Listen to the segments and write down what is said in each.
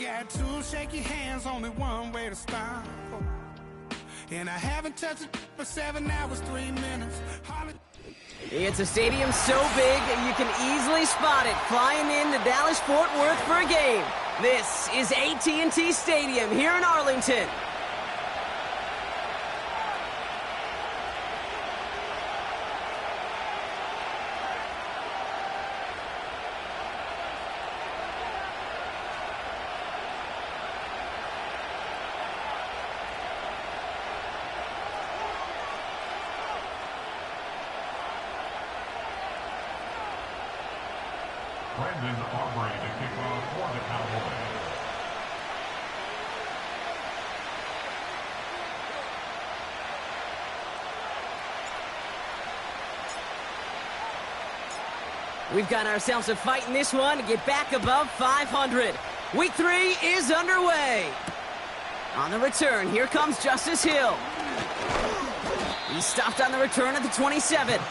got two shaky hands, only one way to stop. And I haven't touched it for 7 hours, 3 minutes. It's a stadium so big you can easily spot it flying into Dallas-Fort Worth for a game. This is AT&T Stadium here in Arlington. To kick off for the Cowboys. We've got ourselves a fight in this one to get back above 500. Week 3 is underway. On the return, here comes Justice Hill. He's stopped on the return at the 27.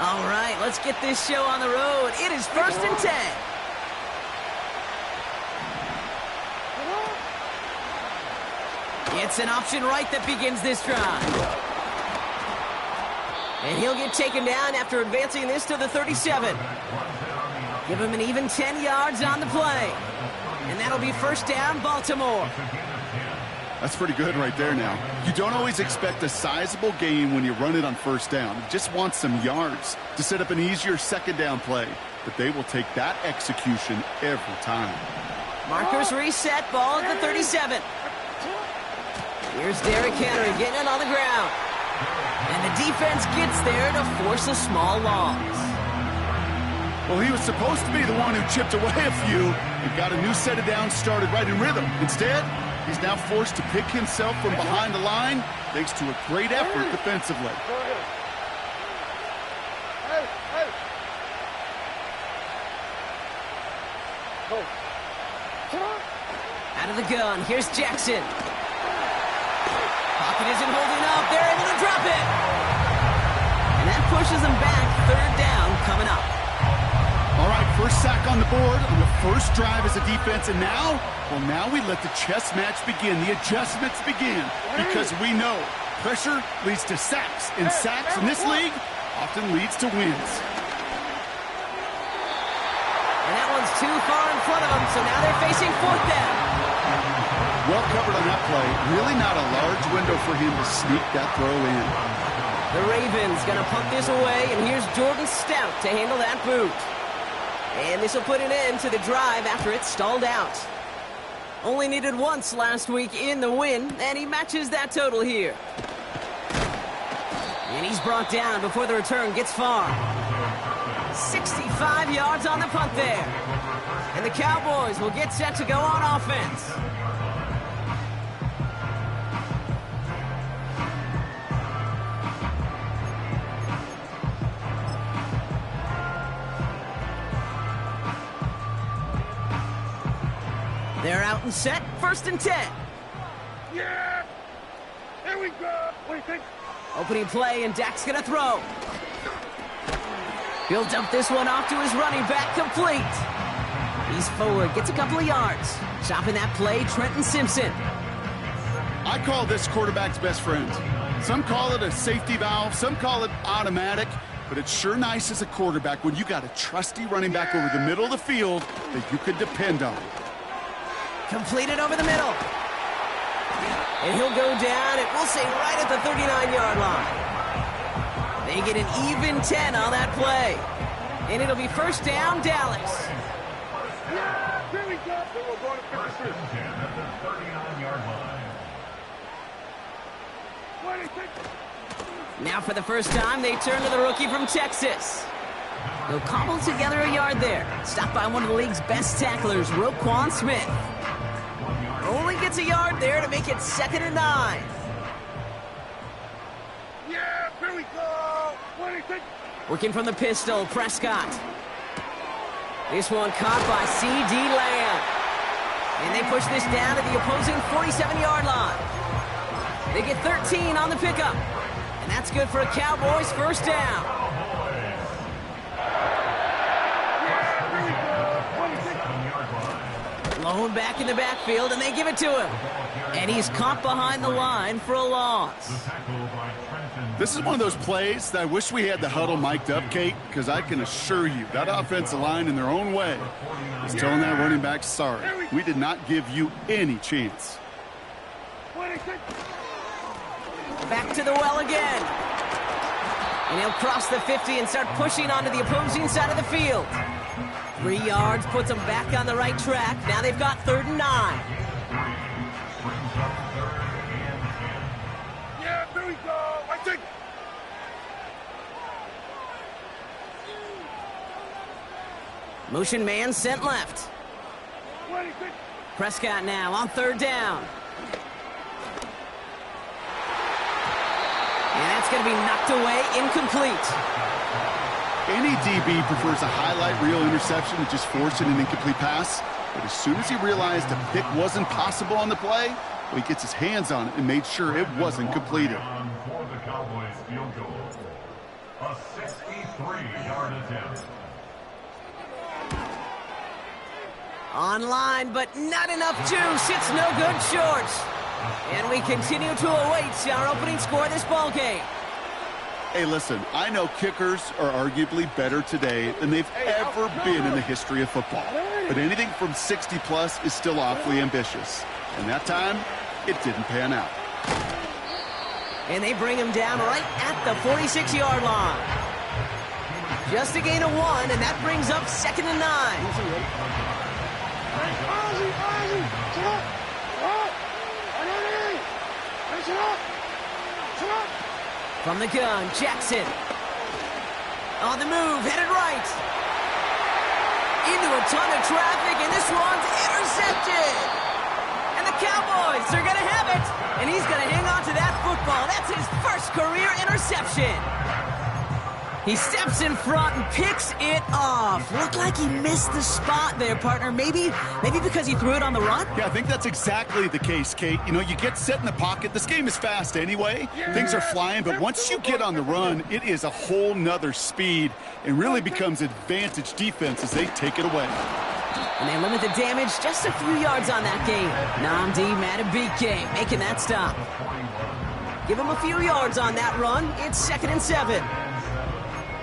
All right, let's get this show on the road. It is 1st and 10. It's an option right that begins this drive. And he'll get taken down after advancing this to the 37. Give him an even 10 yards on the play. And that'll be 1st down, Baltimore. That's pretty good right there now. You don't always expect a sizable gain when you run it on 1st down. You just want some yards to set up an easier 2nd down play. But they will take that execution every time. Markers reset, ball at the 37. Here's Derrick Henry getting it on the ground. And the defense gets there to force a small loss. Well, he was supposed to be the one who chipped away a few and got a new set of downs started right in rhythm. Instead, he's now forced to pick himself from behind the line thanks to a great effort defensively. Out of the gun, here's Jackson. Pocket isn't holding up. They're able to drop it. And that pushes them back. 3rd down coming up. All right, 1st sack on the board on the 1st drive as a defense. And now, well, now we let the chess match begin. The adjustments begin because we know pressure leads to sacks. And sacks in this league often leads to wins. And that one's too far in front of them, so now they're facing 4th down. Well covered on that play. Really not a large window for him to sneak that throw in. The Ravens going to punt this away, and here's Jordan Stout to handle that boot. And this will put an end to the drive after it stalled out. Only needed once last week in the win, and he matches that total here. And he's brought down before the return gets far. 65 yards on the punt there. And the Cowboys will get set to go on offense. They're out and set, 1st and 10. Yeah! Here we go! What do you think? Opening play, and Dak's gonna throw. He'll dump this one off to his running back, complete. He's forward, gets a couple of yards. Chopping that play, Trenton Simpson. I call this quarterback's best friend. Some call it a safety valve, some call it automatic, but it's sure nice as a quarterback when you got a trusty running back over the middle of the field that you can depend on. Completed over the middle. And he'll go down, and we'll say right at the 39-yard line. They get an even 10 on that play. And it'll be 1st down, Dallas. Yeah, here we go. Then we're going to 1st and 10 at the 39-yard line. What do you think? Now for the first time, they turn to the rookie from Texas. He'll cobble together a yard there. Stopped by one of the league's best tacklers, Roquan Smith. Only gets a yard there to make it 2nd and 9. Yeah, here we go. What do you think? Working from the pistol, Prescott. This one caught by C.D. Lamb. And they push this down to the opposing 47-yard line. They get 13 on the pickup. And that's good for a Cowboys first down. Blown back in the backfield, and they give it to him. And he's caught behind the line for a loss. This is one of those plays that I wish we had the huddle mic'd up, Kate, because I can assure you that offensive line in their own way is telling that running back, sorry, we did not give you any chance. Back to the well again. And he'll cross the 50 and start pushing onto the opposing side of the field. 3 yards puts them back on the right track. Now they've got 3rd and 9. Yeah, there we go. I think. Motion man sent left. Prescott now on 3rd down. And that's going to be knocked away, incomplete. Any DB prefers a highlight reel interception to just forcing an incomplete pass. But as soon as he realized a pick wasn't possible on the play, well, he gets his hands on it and made sure it wasn't completed. For the Cowboys field goal. A 63-yard attempt. Online, but not enough juice. It's no good short. And we continue to await our opening score of this ball game. Hey, listen, I know kickers are arguably better today than they've ever been in the history of football. But anything from 60-plus is still awfully ambitious. And that time, it didn't pan out. And they bring him down right at the 46-yard line. Just a gain of 1, and that brings up 2nd and 9. From the gun, Jackson. On the move, headed right. Into a ton of traffic, and this one's intercepted. And the Cowboys are going to have it. And he's going to hang on to that football. That's his first career interception. He steps in front and picks it off. Looked like he missed the spot there, partner. Maybe because he threw it on the run? Yeah, I think that's exactly the case, Kate. You know, you get set in the pocket. This game is fast anyway. Things are flying, but once you get on the run, it is a whole nother speed and really becomes advantage defense as they take it away. And they limit the damage just a few yards on that game. Namdi Matabike making that stop. Give him a few yards on that run. It's 2nd and 7.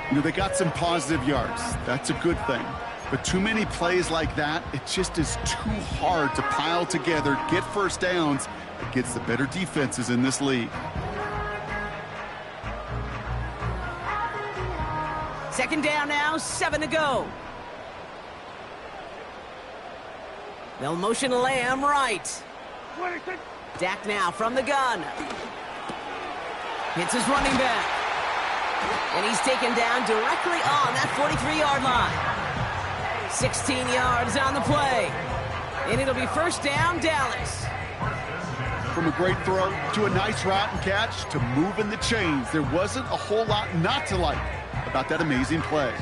You know, they got some positive yards. That's a good thing. But too many plays like that, it just is too hard to pile together, get first downs against the better defenses in this league. 2nd down now, 7 to go. They'll motion Lamb right. Dak now from the gun. Hits his running back. And he's taken down directly on that 43-yard line. 16 yards on the play. And it'll be 1st down, Dallas. From a great throw to a nice route and catch to moving the chains, there wasn't a whole lot not to like about that amazing play.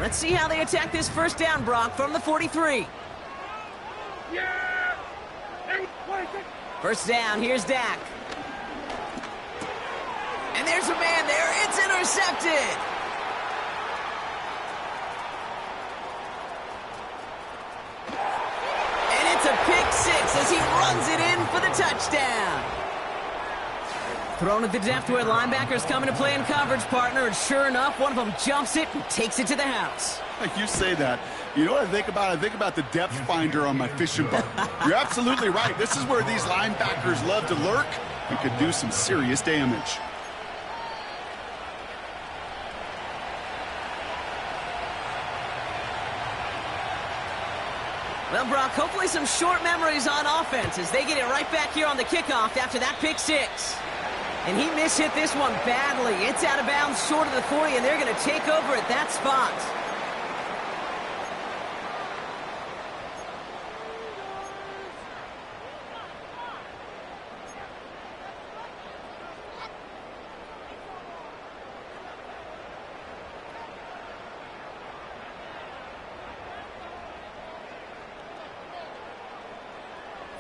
Let's see how they attack this 1st down, Brock, from the 43. Yeah! 1st down, here's Dak. And there's a man there. It's intercepted. And it's a pick 6 as he runs it in for the touchdown. Thrown at the depth where linebackers come into play in coverage, partner. And sure enough, one of them jumps it and takes it to the house. Like you say that. You know what I think about? I think about the depth finder on my fishing boat. You're absolutely right. This is where these linebackers love to lurk and could do some serious damage. Well, Brock, hopefully some short memories on offense as they get it right back here on the kickoff after that pick 6. And he mishit this one badly. It's out of bounds short of the 40, and they're going to take over at that spot.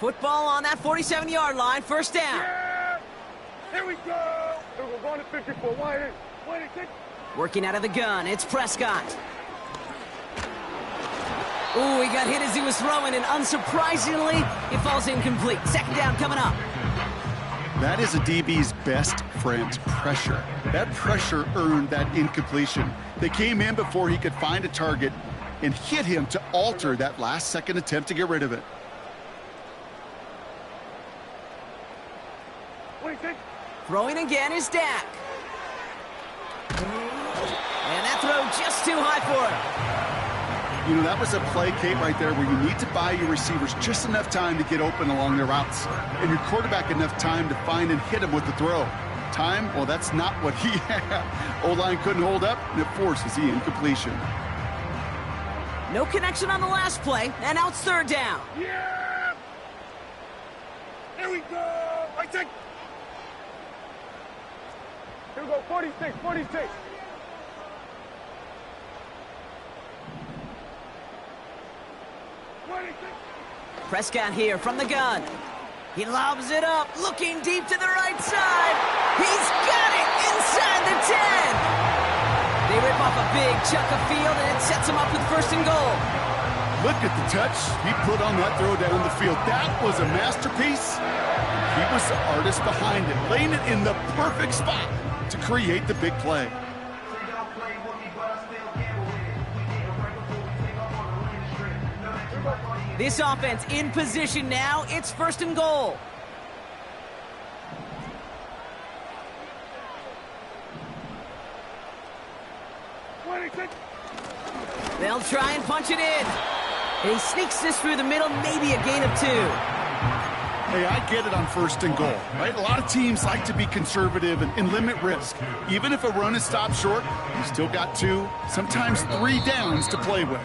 Football on that 47-yard line, 1st down. Here we go. Here we go. Going to 54. Wide in. Wide in. Take. Working out of the gun, it's Prescott. Ooh, he got hit as he was throwing, and unsurprisingly, it falls incomplete. Second down coming up. That is a DB's best friend, pressure. That pressure earned that incompletion. They came in before he could find a target and hit him to alter that last-second attempt to get rid of it. Throwing again is Dak. And that throw just too high for him. You know, that was a play, Kate, right there where you need to buy your receivers just enough time to get open along their routes, and your quarterback enough time to find and hit him with the throw. Time, well, that's not what he had. O-line couldn't hold up, and it forces the incompletion. No connection on the last play, and now it's third down. Yeah! Here we go! I take. Here we go, 46, 46. Prescott here from the gun. He lobs it up, looking deep to the right side. He's got it inside the 10. They rip off a big chunk of field, and it sets him up with first and goal. Look at the touch he put on that throw down the field. That was a masterpiece. He was the artist behind it, laying it in the perfect spot to create the big play. This offense in position now. It's first and goal. They'll try and punch it in. And he sneaks this through the middle, maybe a gain of 2. Hey, I get it on first and goal, right? A lot of teams like to be conservative and limit risk. Even if a run is stopped short, you still got 2, sometimes 3 downs to play with.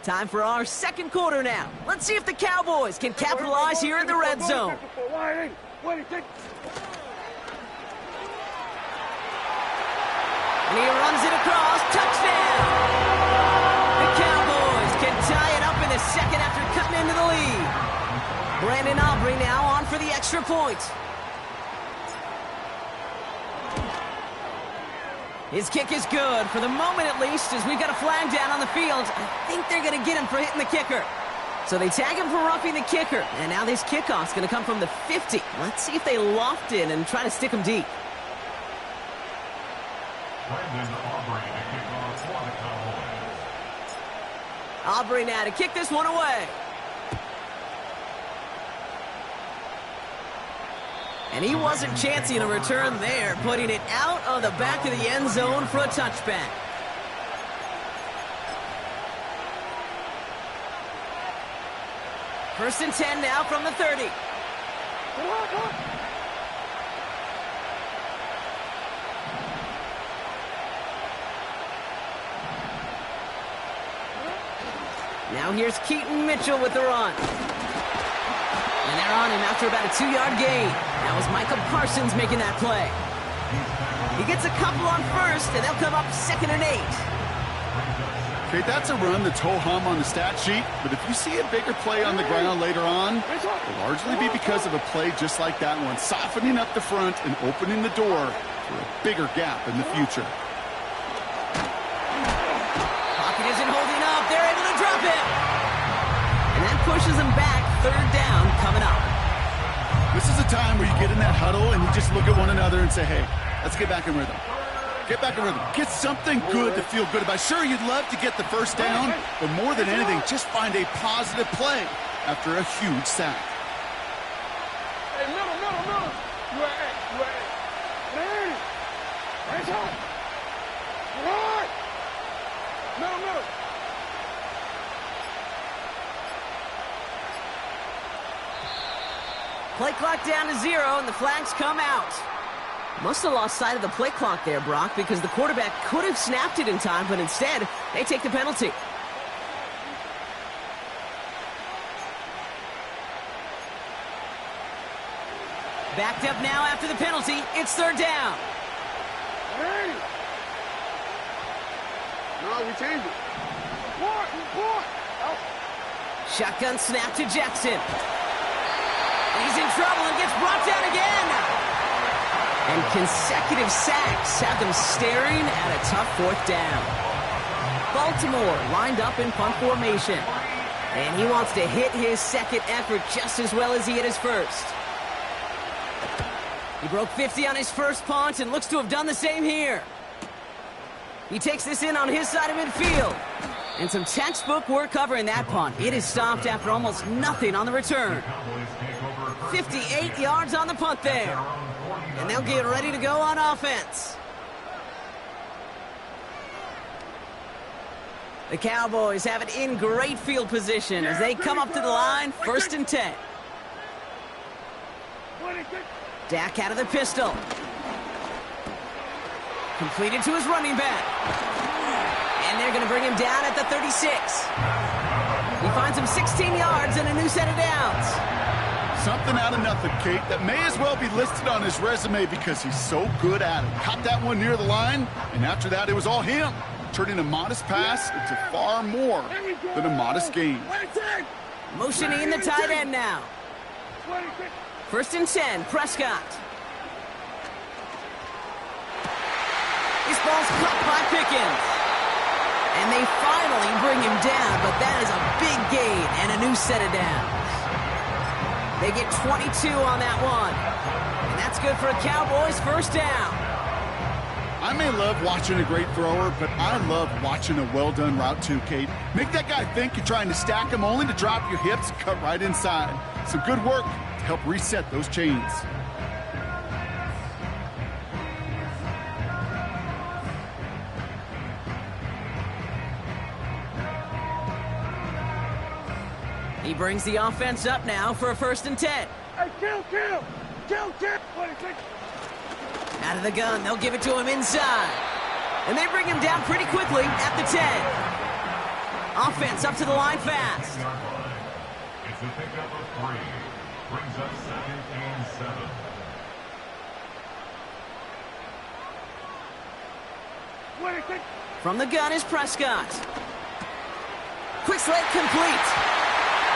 Time for our second quarter now. Let's see if the Cowboys can capitalize here in the red zone. And he runs it across. Touchdown! The Cowboys can tie it up in the second after cutting into the lead. Brandon Aubrey now on for the extra point. His kick is good, for the moment at least, as we've got a flag down on the field. I think they're going to get him for hitting the kicker. So they tag him for roughing the kicker, and now this kickoff's going to come from the 50. Let's see if they loft in and try to stick him deep. Brandon Aubrey to kick off for the Cowboys. Aubrey now to kick this one away. And he wasn't chancing a return there, putting it out of the back of the end zone for a touchback. First and 10 now from the 30. Now here's Keaton Mitchell with the run. And they're on him after about a 2-yard gain. That was Michael Parsons making that play. He gets a couple on first, and they'll come up 2nd and 8. Okay, that's a run that's ho-hum on the stat sheet, but if you see a bigger play on the ground later on, it'll largely be because of a play just like that one, softening up the front and opening the door for a bigger gap in the future. Pocket isn't holding up. They're able to drop it. And that pushes them back. 3rd down coming up. This is a time where you get in that huddle and you just look at one another and say, hey, let's get back in rhythm. Get back in rhythm. Get something good to feel good about. Sure, you'd love to get the first down, but more than anything, just find a positive play after a huge sack. Hey, middle. You are at. Man. Hands up. Right. Middle. Play clock down to 0, and the flags come out. Must have lost sight of the play clock there, Brock, because the quarterback could have snapped it in time, but instead, they take the penalty. Backed up now after the penalty. It's third down. Hey! No, we changed it. Report! Out. Shotgun snap to Jackson. He's in trouble and gets brought down again. And consecutive sacks have them staring at a tough fourth down. Baltimore lined up in punt formation. And he wants to hit his second effort just as well as he hit his first. He broke 50 on his first punt and looks to have done the same here. He takes this in on his side of midfield. And some textbook work covering that punt. It is stopped after almost nothing on the return. 58 yards on the punt there. And they'll get ready to go on offense. The Cowboys have it in great field position as they come up to the line, 1st and 10. Dak out of the pistol. Completed to his running back. And they're going to bring him down at the 36. He finds him 16 yards and a new set of downs. Something out of nothing, Kate, that may as well be listed on his resume because he's so good at it. Caught that one near the line, and after that, it was all him, turning a modest pass into far more than a modest gain. Motioning the tight end now. 1st and 10, Prescott. This ball's caught by Pickens. And they finally bring him down, but that is a big gain and a new set of downs. They get 22 on that one. And that's good for a Cowboys 1st down. I may love watching a great thrower, but I love watching a well-done route too, Kate. Make that guy think you're trying to stack him only to drop your hips and cut right inside. Some good work to help reset those chains. He brings the offense up now for a 1st and 10. Hey, kill! Out of the gun, they'll give it to him inside. And they bring him down pretty quickly at the 10. Offense up to the line fast. It's a pickup of 3. Brings up 2nd and 7. From the gun is Prescott. Quick slant complete.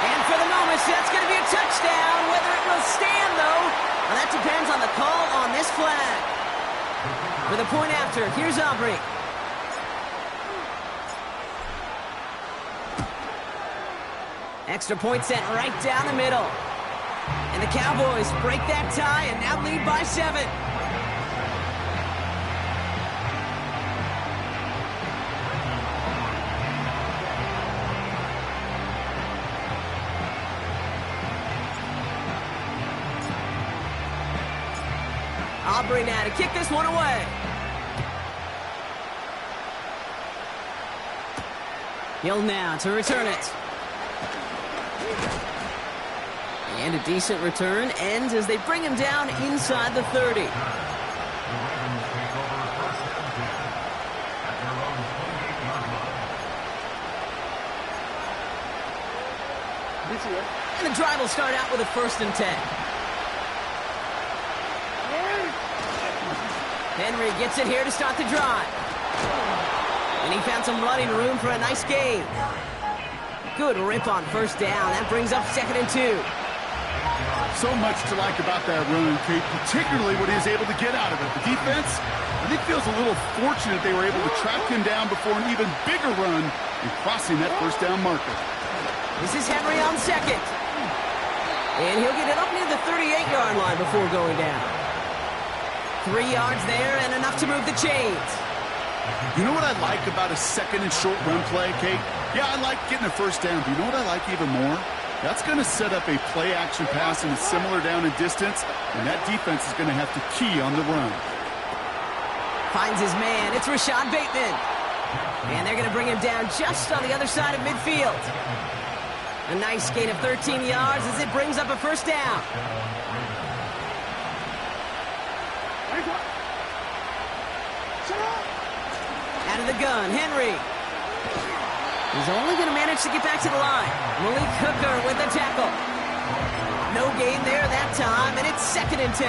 And for the moment, that's going to be a touchdown. Whether it will stand, though, well, that depends on the call on this flag. For the point after, here's Aubrey. Extra point sent right down the middle. And the Cowboys break that tie and now lead by 7. Aubrey now to kick this one away. Hill now to return it. And a decent return ends as they bring him down inside the 30. And the drive will start out with a 1st and 10. Henry gets it here to start the drive. And he found some running room for a nice gain. Good rip on 1st down. That brings up 2nd and 2. So much to like about that run, Kate, particularly what he was able to get out of it. The defense, I think, feels a little fortunate they were able to track him down before an even bigger run and crossing that 1st down marker. This is Henry on 2nd. And he'll get it up near the 38-yard line before going down. 3 yards there and enough to move the chains. You know what I like about a 2nd and short run play, Kate? Yeah, I like getting a 1st down, but you know what I like even more? That's going to set up a play-action pass in a similar down and distance, and that defense is going to have to key on the run. Finds his man. It's Rashad Bateman. And they're going to bring him down just on the other side of midfield. A nice gain of 13 yards as it brings up a 1st down. Out of the gun, Henry. He's only going to manage to get back to the line. Malik Hooker with the tackle. No gain there that time, and it's 2nd and 10.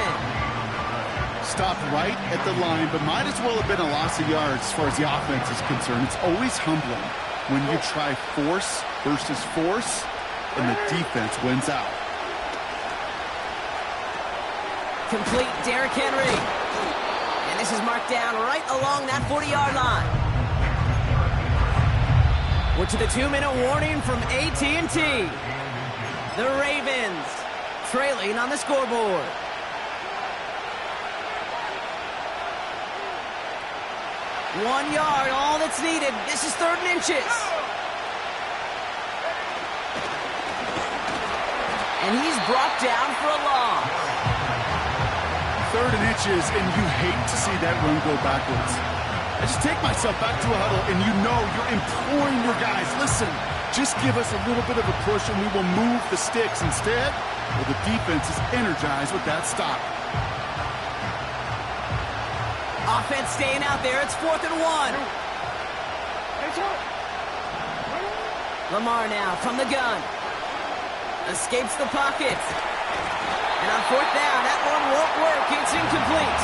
Stopped right at the line, but might as well have been a loss of yards as far as the offense is concerned. It's always humbling when you try force versus force, and the defense wins out. Complete Derrick Henry. And this is marked down right along that 40-yard line. We're to the 2-minute warning from AT&T. The Ravens trailing on the scoreboard. One yard, all that's needed. This is 3rd and inches. And he's brought down for a loss. 3rd and inches, and you hate to see that run go backwards. I just take myself back to a huddle, and you know you're imploring your guys, listen, just give us a little bit of a push and we will move the sticks. Instead, well, the defense is energized with that stop. Offense staying out there. It's 4th and 1. Lamar now from the gun. Escapes the pocket. And on 4th down, that one won't work. It's incomplete.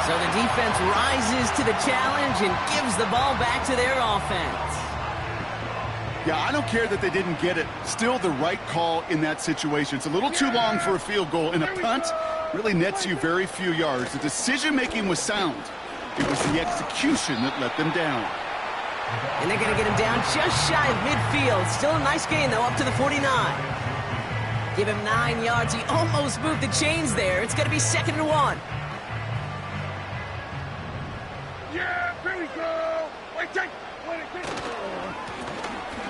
So the defense rises to the challenge and gives the ball back to their offense. Yeah, I don't care that they didn't get it. Still the right call in that situation. It's a little too long for a field goal, and a punt really nets you very few yards. The decision-making was sound. It was the execution that let them down. And they're going to get him down just shy of midfield. Still a nice gain, though, up to the 49. Give him 9 yards. He almost moved the chains there. It's going to be 2nd and 1. Yeah, here we go.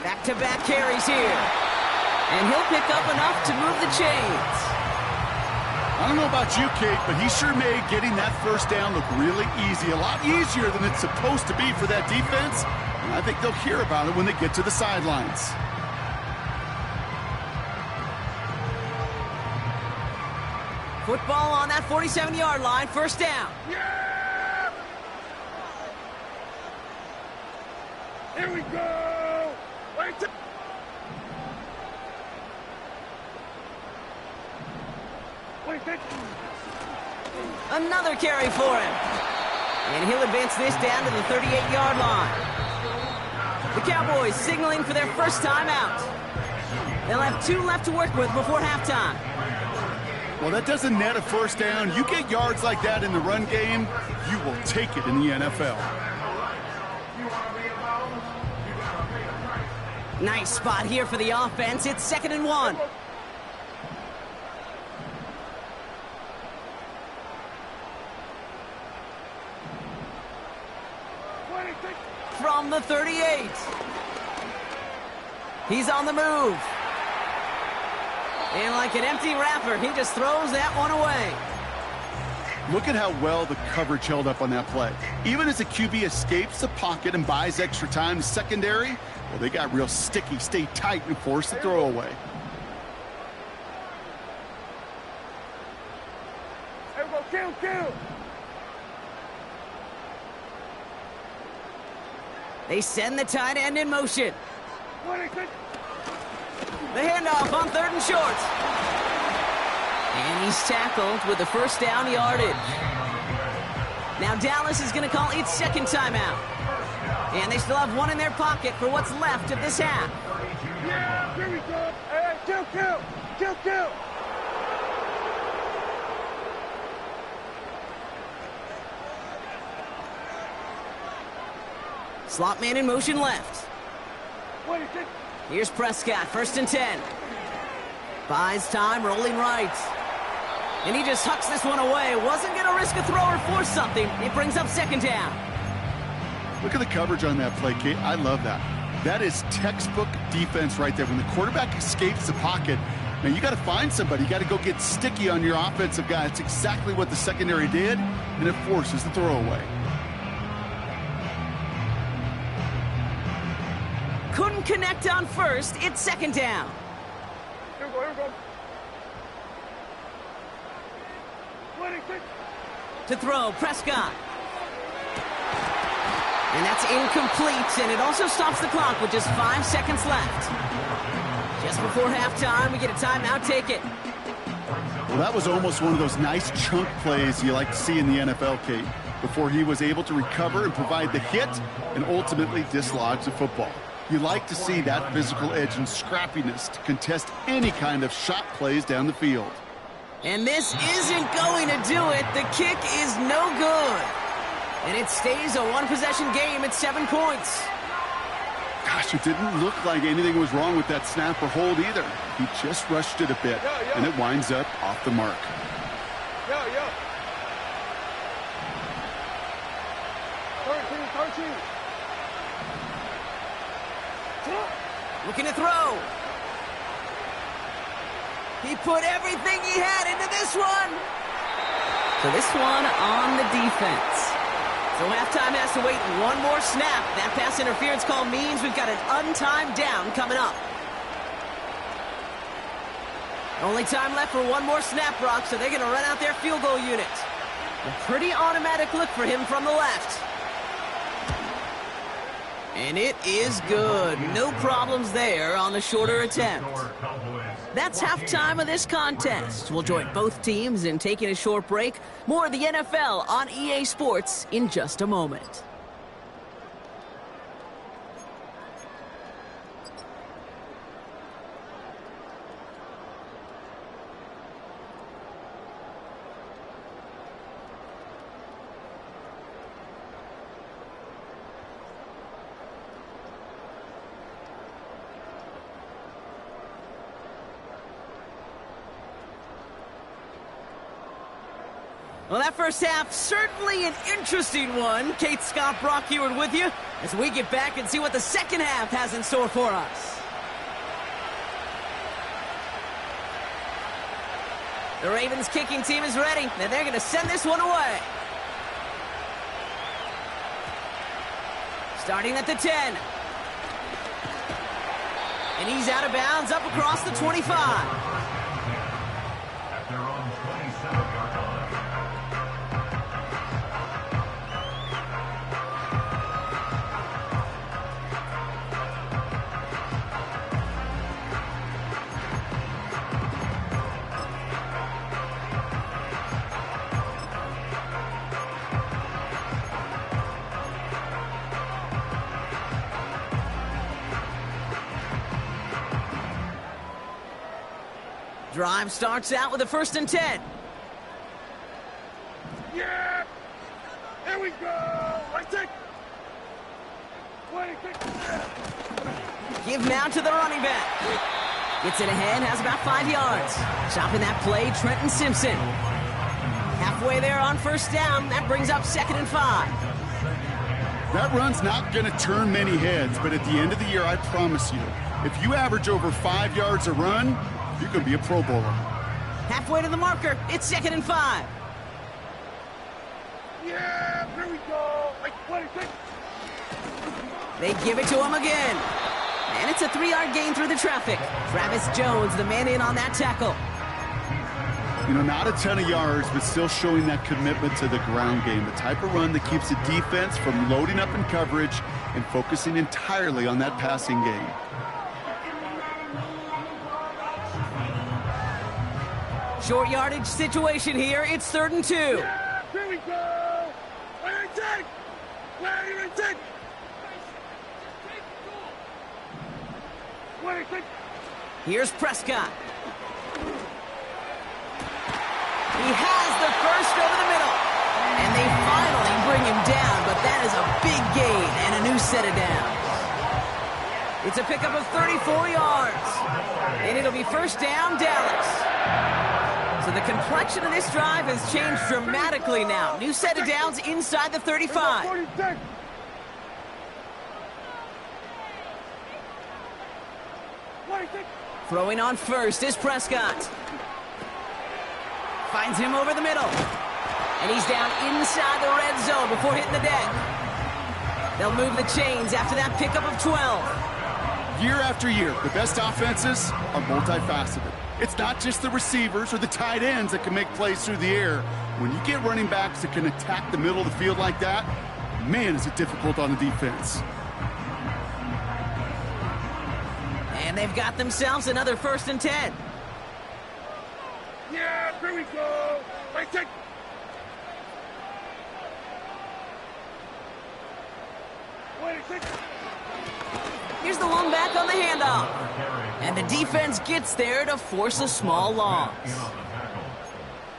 Back-to-back carries here. And he'll pick up enough to move the chains. I don't know about you, Kate, but he sure made getting that 1st down look really easy. A lot easier than it's supposed to be for that defense. And I think they'll hear about it when they get to the sidelines. Football on that 47-yard line. 1st down. Yeah! Here we go. Another carry for him. And he'll advance this down to the 38-yard line. The Cowboys signaling for their first time out. They'll have 2 left to work with before halftime. Well, that doesn't net a 1st down. You get yards like that in the run game, you will take it in the NFL. Nice spot here for the offense. It's 2nd and 1. From the 38. He's on the move. And like an empty wrapper, he just throws that one away. Look at how well the coverage held up on that play. Even as the QB escapes the pocket and buys extra time, the secondary, well, they got real sticky, stay tight, and force the throw away. There we go, kill. They send the tight end in motion. The handoff on 3rd and short. And he's tackled with the 1st down yardage. Now Dallas is going to call its 2nd timeout. And they still have 1 in their pocket for what's left of this half. Yeah, here we go. Hey, kill. Slot man in motion left. Here's Prescott, 1st and 10. Buys time, rolling right. And he just hucks this one away. Wasn't going to risk a throw or force something. It brings up 2nd down. Look at the coverage on that play, Kate. I love that. That is textbook defense right there. When the quarterback escapes the pocket, man, you got to find somebody. You got to go get sticky on your offensive guy. It's exactly what the secondary did, and it forces the throw away. Couldn't connect on 1st. It's 2nd down. Here we go. To throw, Prescott. And that's incomplete, and it also stops the clock with just 5 seconds left. Just before halftime, we get a timeout taken. Well, that was almost one of those nice chunk plays you like to see in the NFL, Kate, before he was able to recover and provide the hit and ultimately dislodge the football. You like to see that physical edge and scrappiness to contest any kind of shot plays down the field. And this isn't going to do it. The kick is no good. And it stays a one-possession game at 7 points. Gosh, it didn't look like anything was wrong with that snap or hold either. He just rushed it a bit, and it winds up off the mark. Looking to throw. He put everything he had into this one. So this one on the defense. So halftime has to wait one more snap. That pass interference call means we've got an untimed down coming up. Only time left for one more snap, Brock, so they're going to run out their field goal unit. A pretty automatic look for him from the left. And it is good. No problems there on the shorter attempt. That's halftime of this contest. We'll join both teams in taking a short break. More of the NFL on EA Sports in just a moment. Well, that first half, certainly an interesting one. Kate, Scott, Brock Heward with you as we get back and see what the second half has in store for us. The Ravens kicking team is ready, and they're going to send this one away. Starting at the 10. And he's out of bounds up across the 25. At their own 27-yard line. Drive starts out with a 1st and 10. Yeah! Here we go! Right take! Wait, Give now to the running back. Gets it ahead, has about 5 yards. Stopping that play, Trenton Simpson. Halfway there on 1st down. That brings up 2nd and 5. That run's not going to turn many heads, but at the end of the year, I promise you, if you average over 5 yards a run, you could be a Pro Bowler. Halfway to the marker, it's 2nd and 5. yeah! Here we go! Wait, take! They give it to him again. And it's a 3-yard gain through the traffic. Travis Jones, the man in on that tackle. You know, not a ton of yards, but still showing that commitment to the ground game. The type of run that keeps the defense from loading up in coverage and focusing entirely on that passing game. Short yardage situation here. It's 3rd and 2. Yeah! Here we go! Wait, take! Wait, take! Wait, take! Here's Prescott. He has the first over the middle. And they finally bring him down, but that is a big gain and a new set of downs. It's a pickup of 34 yards. And it'll be 1st down, Dallas. So the complexion of this drive has changed dramatically now. New set of downs inside the 35. Throwing on 1st is Prescott. Finds him over the middle. And he's down inside the red zone before hitting the deck. They'll move the chains after that pickup of 12. Year after year, the best offenses are multifaceted. It's not just the receivers or the tight ends that can make plays through the air. When you get running backs that can attack the middle of the field like that, man, is it difficult on the defense. And they've got themselves another 1st and 10. Yeah, here we go. I take. Wait a second. Here's the one back on the handoff. And the defense gets there to force a small loss.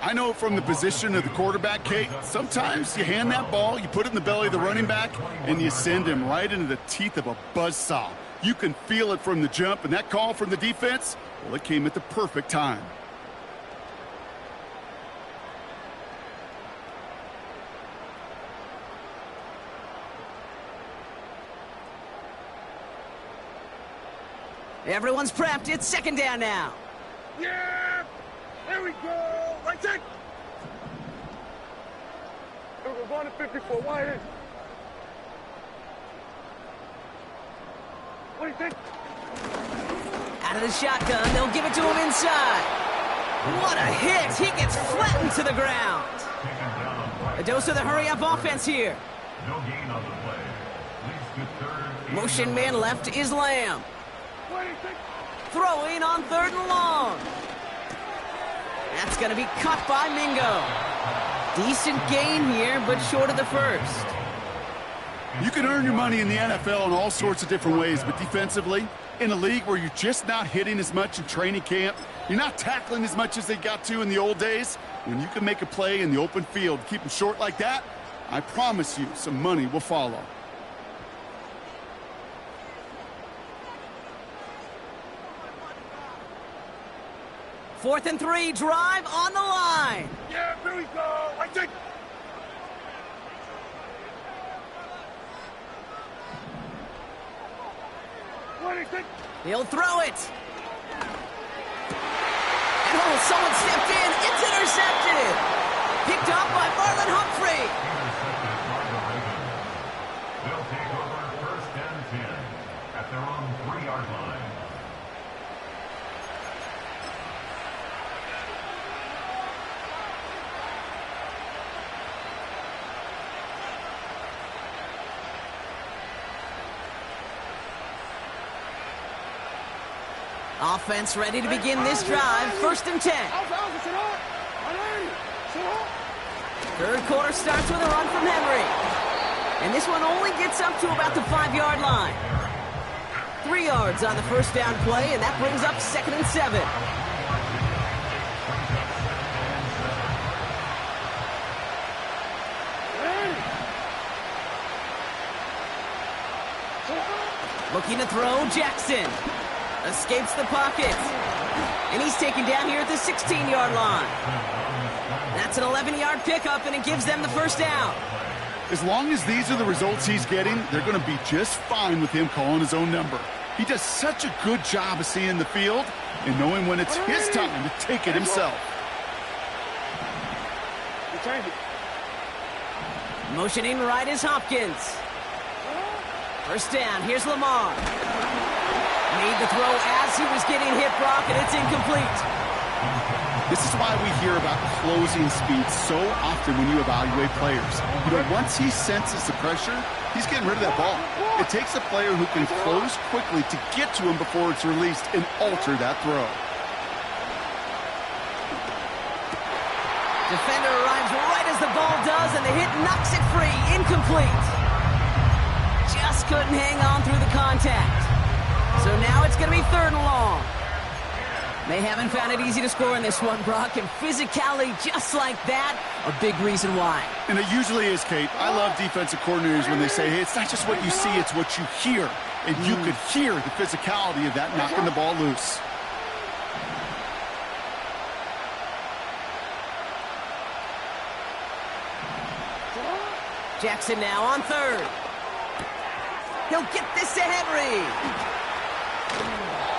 I know from the position of the quarterback, Kate, sometimes you hand that ball, you put it in the belly of the running back, and you send him right into the teeth of a buzzsaw. You can feel it from the jump, and that call from the defense, well, it came at the perfect time. Everyone's prepped. It's 2nd down now. Yeah, there we go. I take. We're going to 54 wide. What do you think? Out of the shotgun, they'll give it to him inside. What a hit! He gets flattened to the ground. A dose of the hurry-up offense here. No gain on the play. Leads to 3rd. Motion man left is Lamb. What do you think? Throwing on 3rd and long. That's going to be caught by Mingo. Decent gain here, but short of the 1st. You can earn your money in the NFL in all sorts of different ways, but defensively, in a league where you're just not hitting as much in training camp, you're not tackling as much as they got to in the old days, when you can make a play in the open field, keep them short like that, I promise you some money will follow. Fourth and 3, drive on the line. Yeah, here we go. I take. What do you think? He'll throw it. And oh, someone stepped in. It's intercepted. Picked off by Marlon Humphrey. Intercepted by the Ravens. They'll take over 1st and 10 at their own 3-yard line. Offense ready to begin this drive. 1st and 10. 3rd quarter starts with a run from Henry. And this one only gets up to about the 5-yard line. 3 yards on the 1st down play, and that brings up 2nd and 7. Looking to throw, Jackson. Escapes the pocket. And he's taken down here at the 16-yard line. That's an 11-yard pickup, and it gives them the 1st down. As long as these are the results he's getting, they're going to be just fine with him calling his own number. He does such a good job of seeing the field and knowing when it's his time to take it himself. Motioning right is Hopkins. 1st down, here's Lamar. Made the throw as he was getting hit, Brock, and it's incomplete. This is why we hear about closing speed so often when you evaluate players. You know, once he senses the pressure, he's getting rid of that ball. It takes a player who can close quickly to get to him before it's released and alter that throw. Defender arrives right as the ball does, and the hit knocks it free. Incomplete. Just couldn't hang on through the contact. So now it's going to be 3rd and long. They haven't found it easy to score in this one, Brock, and physicality just like that, a big reason why. And it usually is, Kate. I love defensive coordinators when they say, hey, it's not just what you see, it's what you hear. And you could hear the physicality of that knocking the ball loose. Jackson now on 3rd. He'll get this to Henry.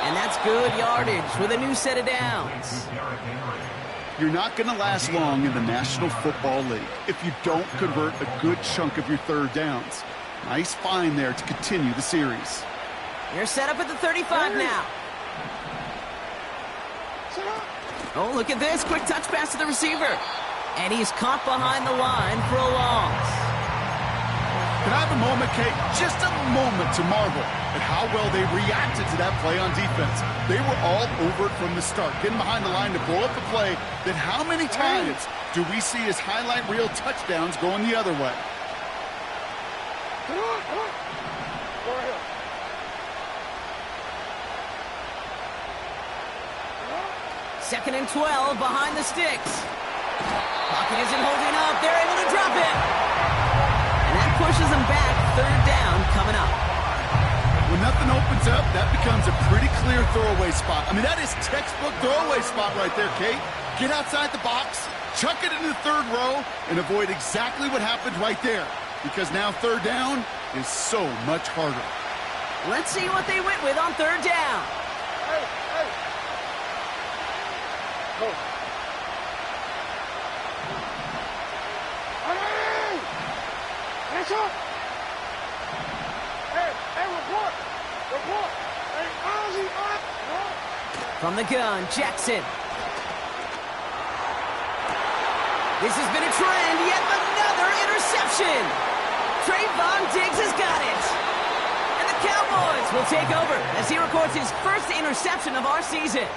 And that's good yardage with a new set of downs. You're not going to last long in the National Football League if you don't convert a good chunk of your 3rd downs. Nice find there to continue the series. They're set up at the 35 now. Oh, look at this. Quick touch pass to the receiver. And he's caught behind the line for a loss. Can I have a moment, Kate? Just a moment to marvel at how well they reacted to that play on defense. They were all over it from the start, getting behind the line to blow up the play. Then how many times do we see his highlight reel touchdowns going the other way? Come on, come on. Go ahead. Second and 12 behind the sticks. Pocket isn't holding up. They're able to drop it. And that pushes them back. Third down coming up. When nothing opens up, that becomes a pretty clear throwaway spot. I mean, that is textbook throwaway spot right there, Kate. Get outside the box, chuck it into the third row, and avoid exactly what happened right there. Because now third down is so much harder. Let's see what they went with on third down. Hey, hey. Go. Hey! Hands up! Hey, report! Report! Hey, Ozzy, From the gun, Jackson. This has been a trend, yet another interception. Trayvon Diggs has got it. And the Cowboys will take over as he records his first interception of our season.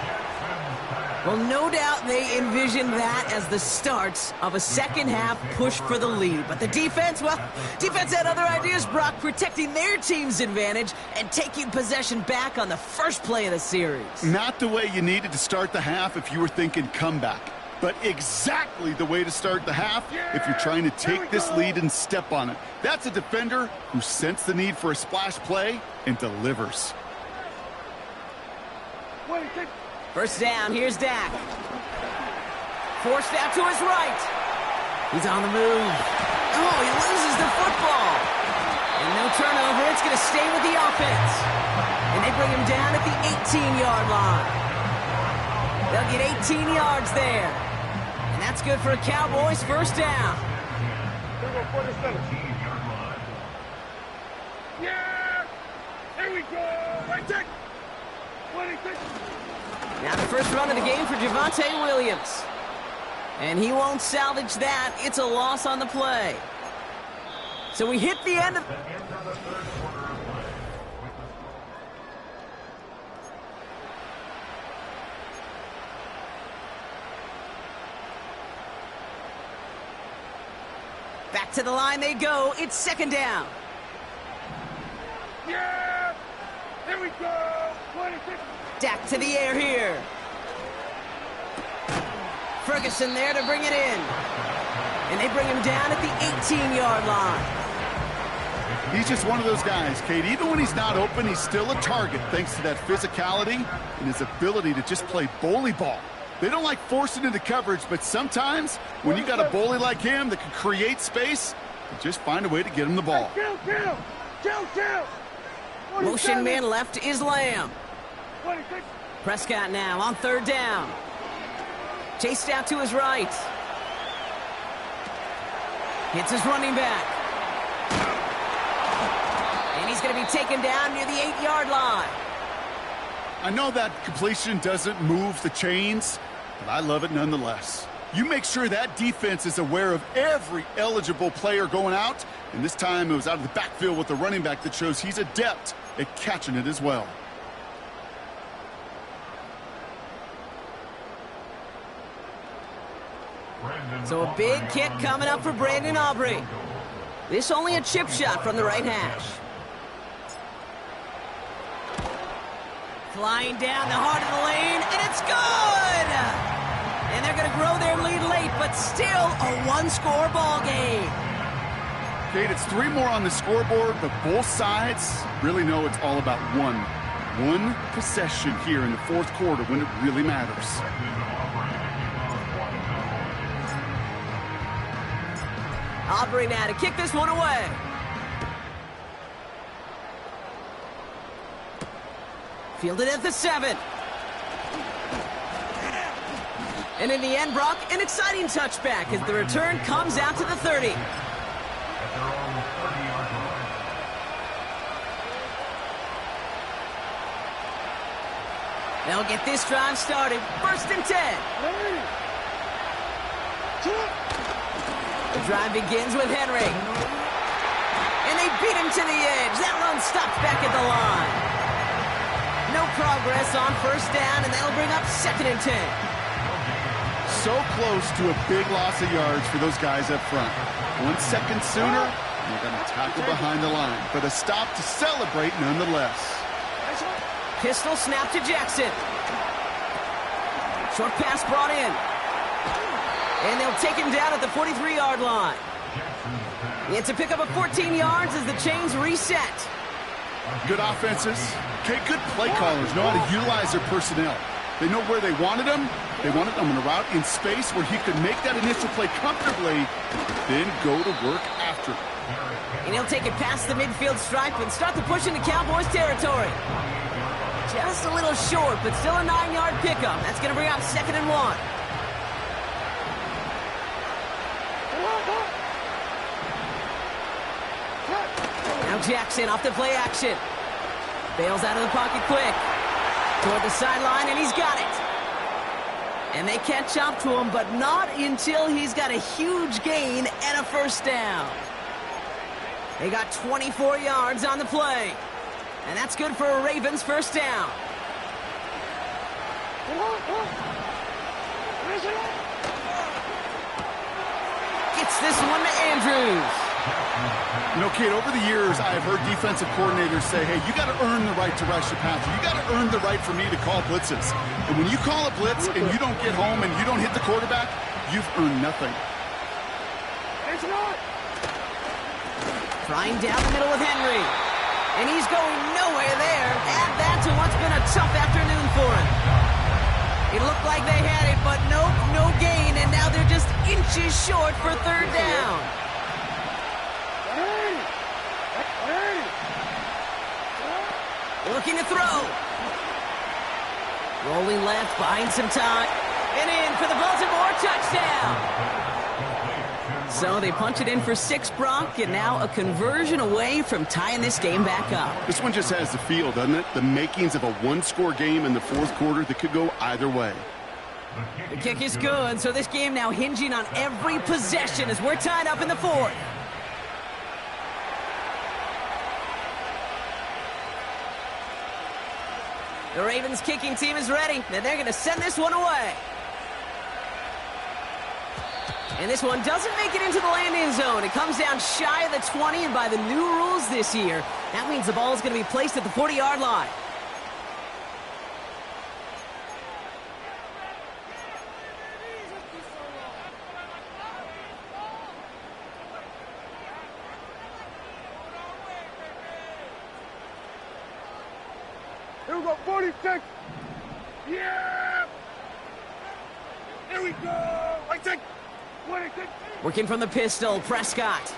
Well, no doubt they envisioned that as the start of a second-half push for the lead. But the defense, well, defense had other ideas, Brock, protecting their team's advantage and taking possession back on the first play of the series. Not the way you needed to start the half if you were thinking comeback, but exactly the way to start the half if you're trying to take this lead and step on it. That's a defender who sensed the need for a splash play and delivers. First down, here's Dak. Forced out to his right. He's on the move. Oh, he loses the football. And no turnover, it's going to stay with the offense. And they bring him down at the 18-yard line. They'll get 18 yards there. And that's good for a Cowboys first down. Yeah! Here we go! Right there! 26! Now the first run of the game for Javonte Williams. And he won't salvage that. It's a loss on the play. So we hit the end of... Back to the line they go. It's second down. Yeah! Here we go! 26! Dak to the air here. Ferguson there to bring it in. And they bring him down at the 18-yard line. He's just one of those guys, Kate. Even when he's not open, he's still a target thanks to that physicality and his ability to just play bully ball. They don't like forcing into coverage, but sometimes when you got a bully like him that can create space, you just find a way to get him the ball. Motion man left is Lamb. Prescott now on third down. Chased out to his right. Hits his running back. And he's going to be taken down near the 8-yard line. I know that completion doesn't move the chains, but I love it nonetheless. You make sure that defense is aware of every eligible player going out, and this time it was out of the backfield with the running back that shows he's adept at catching it as well. So a big kick coming up for Brandon Aubrey. This only a chip shot from the right hash. Flying down the heart of the lane, and it's good! And they're going to grow their lead late, but still a one-score ball game. Kate, it's 3 more on the scoreboard, but both sides really know it's all about one possession here in the fourth quarter when it really matters. Aubrey now to kick this one away. Fielded at the 7. And in the end, Brock, an exciting touchback as the return comes out to the 30. They'll get this drive started. First and 10. The drive begins with Henry. And they they beat him to the edge. That run stopped back at the line. No progress on first down, and that'll bring up 2nd and 10. So close to a big loss of yards for those guys up front. 1 second sooner, they're going to tackle behind the line. But a stop to celebrate nonetheless. Pistol snap to Jackson. Short pass brought in. And they'll take him down at the 43-yard line. It's a pickup of 14 yards as the chains reset. Good offenses. Okay, good play callers know how to utilize their personnel. They know where they wanted them. They wanted them on a route in space where he could make that initial play comfortably, then go to work after it. And he'll take it past the midfield stripe and start the push into Cowboys territory. Just a little short, but still a 9-yard pickup. That's going to bring out 2nd and 1. Now Jackson off the play action. Bails out of the pocket quick. Toward the sideline, and he's got it. And they catch up to him, but not until he's got a huge gain and a first down. They got 24 yards on the play. And that's good for a Ravens first down. Gets this one to Andrews. You know, Kate, over the years, I have heard defensive coordinators say, hey, you got to earn the right to rush the passer. You got to earn the right for me to call blitzes. And when you call a blitz and you don't get home and you don't hit the quarterback, you've earned nothing. Trying down the middle with Henry. And he's going nowhere there. Add that to what's been a tough afternoon for him. It looked like they had it, but nope, no gain. And now they're just inches short for 3rd down. Looking to throw. Rolling left, buying some time. And in for the Baltimore touchdown. So they punch it in for 6, Brock, and now a conversion away from tying this game back up. This one just has the feel, doesn't it? The makings of a 1-score game in the 4th quarter that could go either way. The kick is good, so this game now hinging on every possession as we're tied up in the 4th. The Ravens kicking team is ready, and they're going to send this one away. And this one doesn't make it into the landing zone. It comes down shy of the 20, and by the new rules this year, that means the ball is going to be placed at the 40-yard line. Here we go, 46. Yeah! Here we go. I take 26. Working from the pistol, Prescott.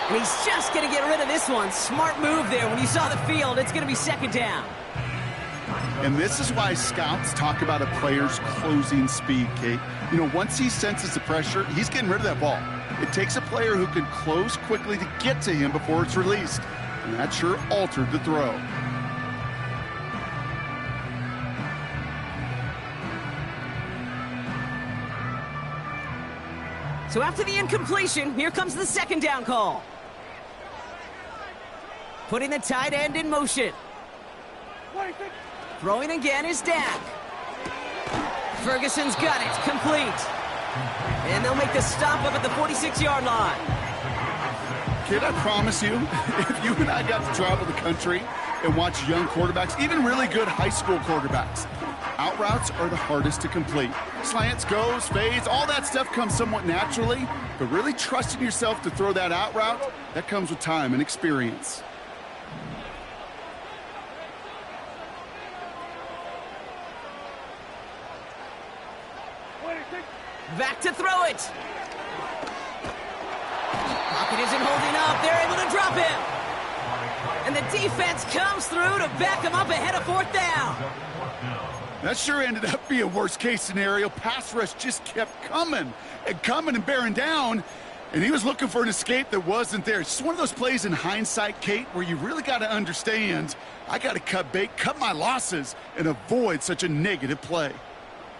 And he's just going to get rid of this one. Smart move there. When you saw the field, it's going to be 2nd down. And this is why scouts talk about a player's closing speed, Kate. You know, once he senses the pressure, he's getting rid of that ball. It takes a player who can close quickly to get to him before it's released. And that sure altered the throw. So after the incompletion, here comes the 2nd down call. Putting the tight end in motion. 26. Throwing again is Dak. Ferguson's got it, complete. And they'll make the stop up at the 46-yard line. Kid, I promise you, if you and I got to travel the country and watch young quarterbacks, even really good high school quarterbacks, out routes are the hardest to complete. Slants, goes, fades, all that stuff comes somewhat naturally, but really trusting yourself to throw that out route, that comes with time and experience. Back to throw it. Pocket isn't holding up. They're able to drop him. And the defense comes through to back him up ahead of 4th down. That sure ended up being a worst-case scenario. Pass rush just kept coming and bearing down, and he was looking for an escape that wasn't there. It's just one of those plays in hindsight, Kate, where you really got to understand, I got to cut bait, cut my losses, and avoid such a negative play.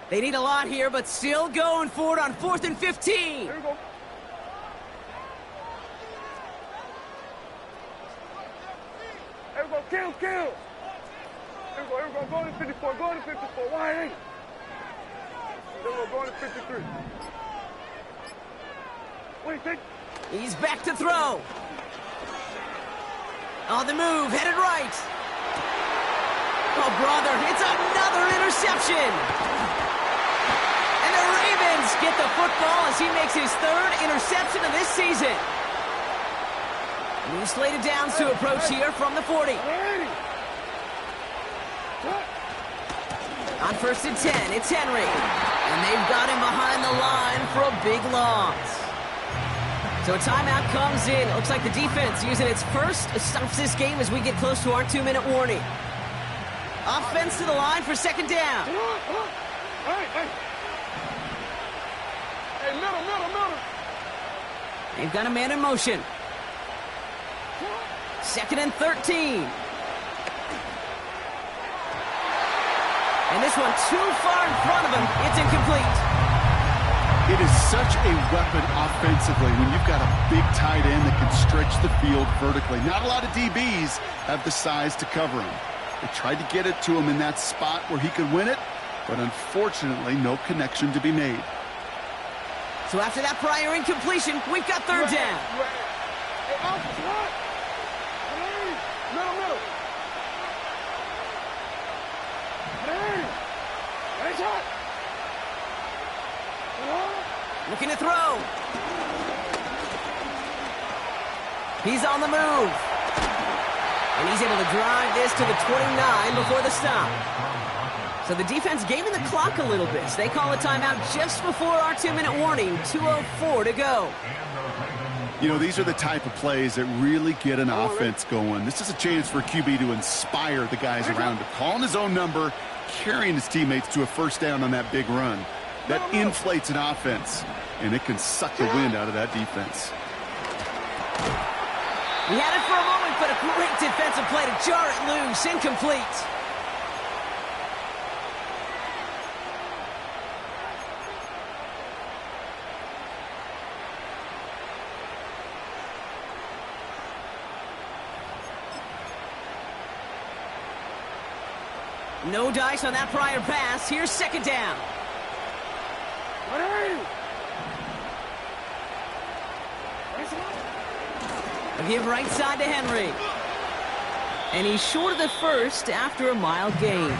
They need a lot here, but still going for it on 4th and 15. Here we go. Kill. Here we go. Go to 54. Go to 54. Wide 8. Then we'll go to 53. Wait, take. He's back to throw. On the move, headed right. Oh, brother, it's another interception. And the Ravens get the football as he makes his third interception of this season. New slated downs to approach here from the 40. On 1st and 10, it's Henry. And they've got him behind the line for a big loss. So a timeout comes in. Looks like the defense using its first stops this game as we get close to our 2-minute warning. Offense to the line for 2nd down. Hey, middle. They've got a man in motion. 2nd and 13. And this one too far in front of him. It's incomplete. It is such a weapon offensively when you've got a big tight end that can stretch the field vertically. Not a lot of DBs have the size to cover him. They tried to get it to him in that spot where he could win it, but unfortunately, no connection to be made. So after that prior incompletion, we've got 3rd down. Middle. Looking to throw. He's on the move. And he's able to drive this to the 29 before the stop. So the defense gave him the clock a little bit. So they call a timeout just before our 2-minute warning. 2:04 to go. You know, these are the type of plays that really get an offense going. This is a chance for QB to inspire the guys around him. Calling his own number, carrying his teammates to a 1st down on that big run. That inflates an offense, and it can suck the wind out of that defense. He had it for a moment, but a great defensive play to jar it loose. Incomplete. No dice on that prior pass. Here's 2nd down. A give right side to Henry. And he's short of the 1st after a mile gain.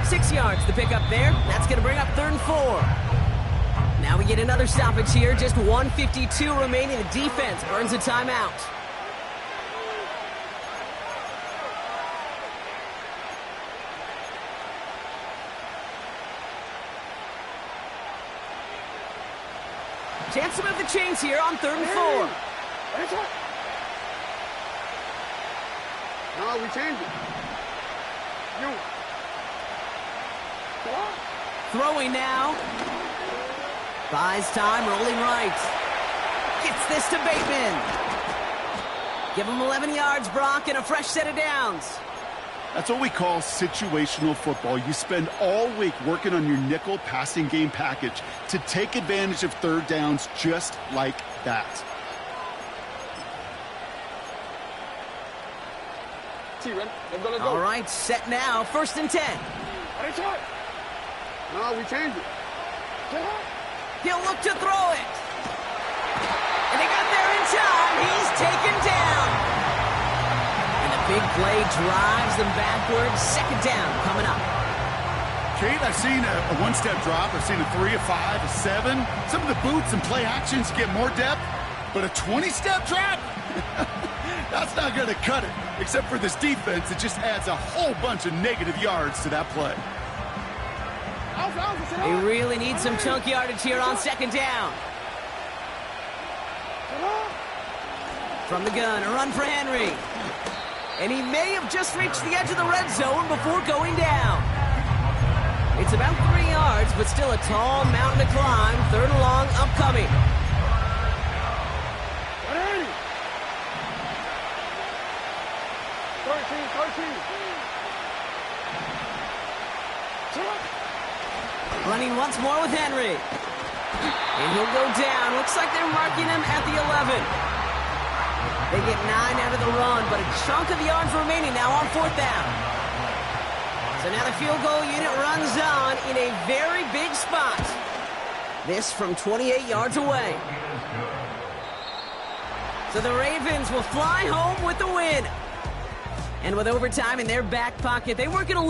6 yards to pick up there. That's going to bring up 3rd and 4. Now we get another stoppage here. Just 1:52 remaining. The defense earns a timeout. Chance to move the chains here on 3rd and 4. No, we changed it. Throwing now. Buys time, rolling right. Gets this to Bateman. Give him 11 yards, Brock, and a fresh set of downs. That's what we call situational football. You spend all week working on your nickel passing game package to take advantage of 3rd downs just like that. All right, set now. 1st and 10. No, we changed it. He'll look to throw it. And they got there in time. He's taken down. And the big play drives them backwards. 2nd down coming up. Kate, I've seen a 1-step drop. I've seen a 3, a 5, a 7. Some of the boots and play actions get more depth, but a 20-step drop? That's not going to cut it. Except for this defense, it just adds a whole bunch of negative yards to that play. They really need some chunk yardage here on 2nd down. From the gun, a run for Henry. And he may have just reached the edge of the red zone before going down. It's about 3 yards, but still a tall mountain to climb. 3rd and long upcoming. Running once more with Henry. And he'll go down. Looks like they're marking him at the 11. They get 9 out of the run, but a chunk of yards remaining now on 4th down. So now the field goal unit runs on in a very big spot. This from 28 yards away. So the Ravens will fly home with the win. And with overtime in their back pocket, they weren't going to